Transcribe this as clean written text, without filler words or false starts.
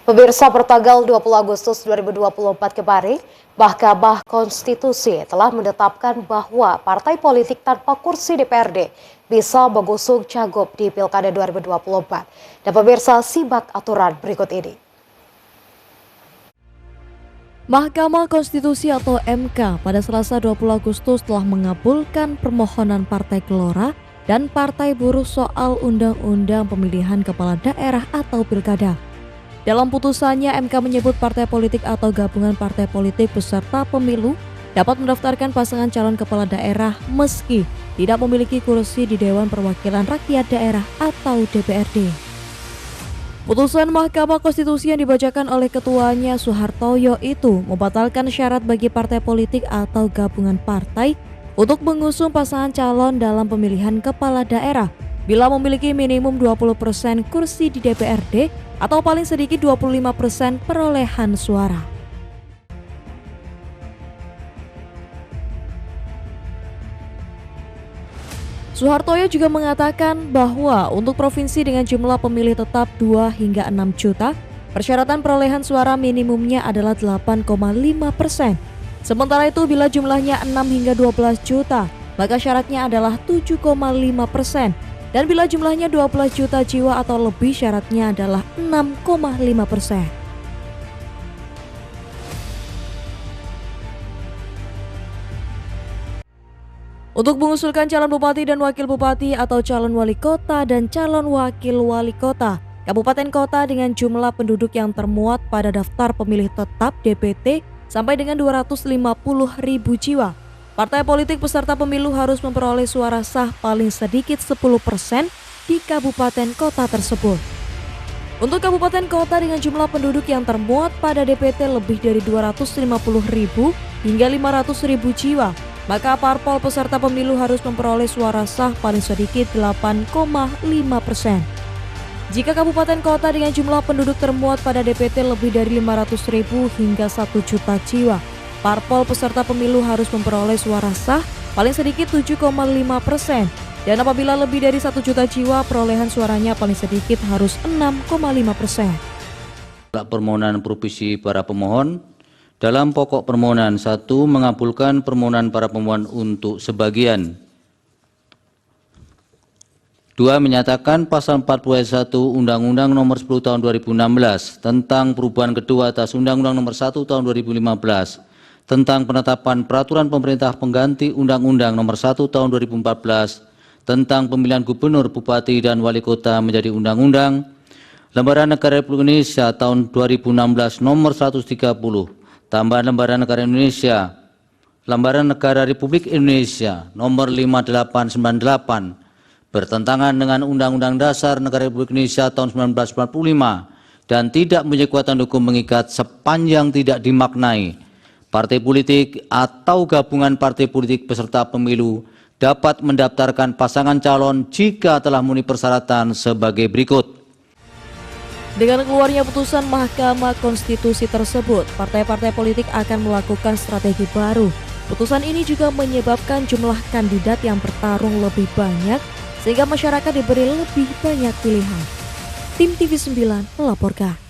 Pemirsa, pertanggal 20 Agustus 2024 kemarin, Mahkamah Konstitusi telah menetapkan bahwa partai politik tanpa kursi DPRD bisa mengusung cagup di Pilkada 2024. Dan pemirsa, simak aturan berikut ini. Mahkamah Konstitusi atau MK pada Selasa 20 Agustus telah mengabulkan permohonan Partai Gelora dan Partai Buruh soal Undang-Undang Pemilihan Kepala Daerah atau Pilkada. Dalam putusannya, MK menyebut partai politik atau gabungan partai politik peserta pemilu dapat mendaftarkan pasangan calon kepala daerah meski tidak memiliki kursi di Dewan Perwakilan Rakyat Daerah atau DPRD. Putusan Mahkamah Konstitusi yang dibacakan oleh ketuanya Soehartoyo itu membatalkan syarat bagi partai politik atau gabungan partai untuk mengusung pasangan calon dalam pemilihan kepala daerah bila memiliki minimum 20% kursi di DPRD atau paling sedikit 25% perolehan suara. Soehartoyo juga mengatakan bahwa untuk provinsi dengan jumlah pemilih tetap 2 hingga 6 juta, persyaratan perolehan suara minimumnya adalah 8,5%. Sementara itu bila jumlahnya 6 hingga 12 juta, maka syaratnya adalah 7,5%. Dan bila jumlahnya 12 juta jiwa atau lebih, syaratnya adalah 6,5%. Untuk mengusulkan calon bupati dan wakil bupati atau calon wali kota dan calon wakil wali kota, kabupaten kota dengan jumlah penduduk yang termuat pada daftar pemilih tetap DPT sampai dengan 250.000 jiwa. Partai politik peserta pemilu harus memperoleh suara sah paling sedikit 10% di kabupaten kota tersebut. Untuk kabupaten kota dengan jumlah penduduk yang termuat pada DPT lebih dari 250.000 hingga 500.000 jiwa, maka parpol peserta pemilu harus memperoleh suara sah paling sedikit 8,5%. Jika kabupaten kota dengan jumlah penduduk termuat pada DPT lebih dari 500.000 hingga 1 juta jiwa, parpol peserta pemilu harus memperoleh suara sah paling sedikit 7,5%. Dan apabila lebih dari 1 juta jiwa, perolehan suaranya paling sedikit harus 6,5%. Permohonan provisi para pemohon. Dalam pokok permohonan 1, mengabulkan permohonan para pemohon untuk sebagian. 2, menyatakan pasal 40 ayat 1 Undang-Undang Nomor 10 Tahun 2016 tentang perubahan kedua atas Undang-Undang Nomor 1 Tahun 2015 tentang penetapan peraturan pemerintah pengganti Undang-Undang Nomor 1 Tahun 2014 tentang pemilihan gubernur, bupati, dan wali kota menjadi Undang-Undang Lembaran Negara Republik Indonesia Tahun 2016 Nomor 130, tambahan Lembaran Negara Indonesia, Lembaran Negara Republik Indonesia Nomor 5898, bertentangan dengan Undang-Undang Dasar Negara Republik Indonesia tahun 1945 dan tidak mempunyai kekuatan hukum mengikat sepanjang tidak dimaknai. Partai politik atau gabungan partai politik peserta pemilu dapat mendaftarkan pasangan calon jika telah memenuhi persyaratan sebagai berikut. Dengan keluarnya putusan Mahkamah Konstitusi tersebut, partai-partai politik akan melakukan strategi baru. Putusan ini juga menyebabkan jumlah kandidat yang bertarung lebih banyak, sehingga masyarakat diberi lebih banyak pilihan. Tim TV9 melaporkan.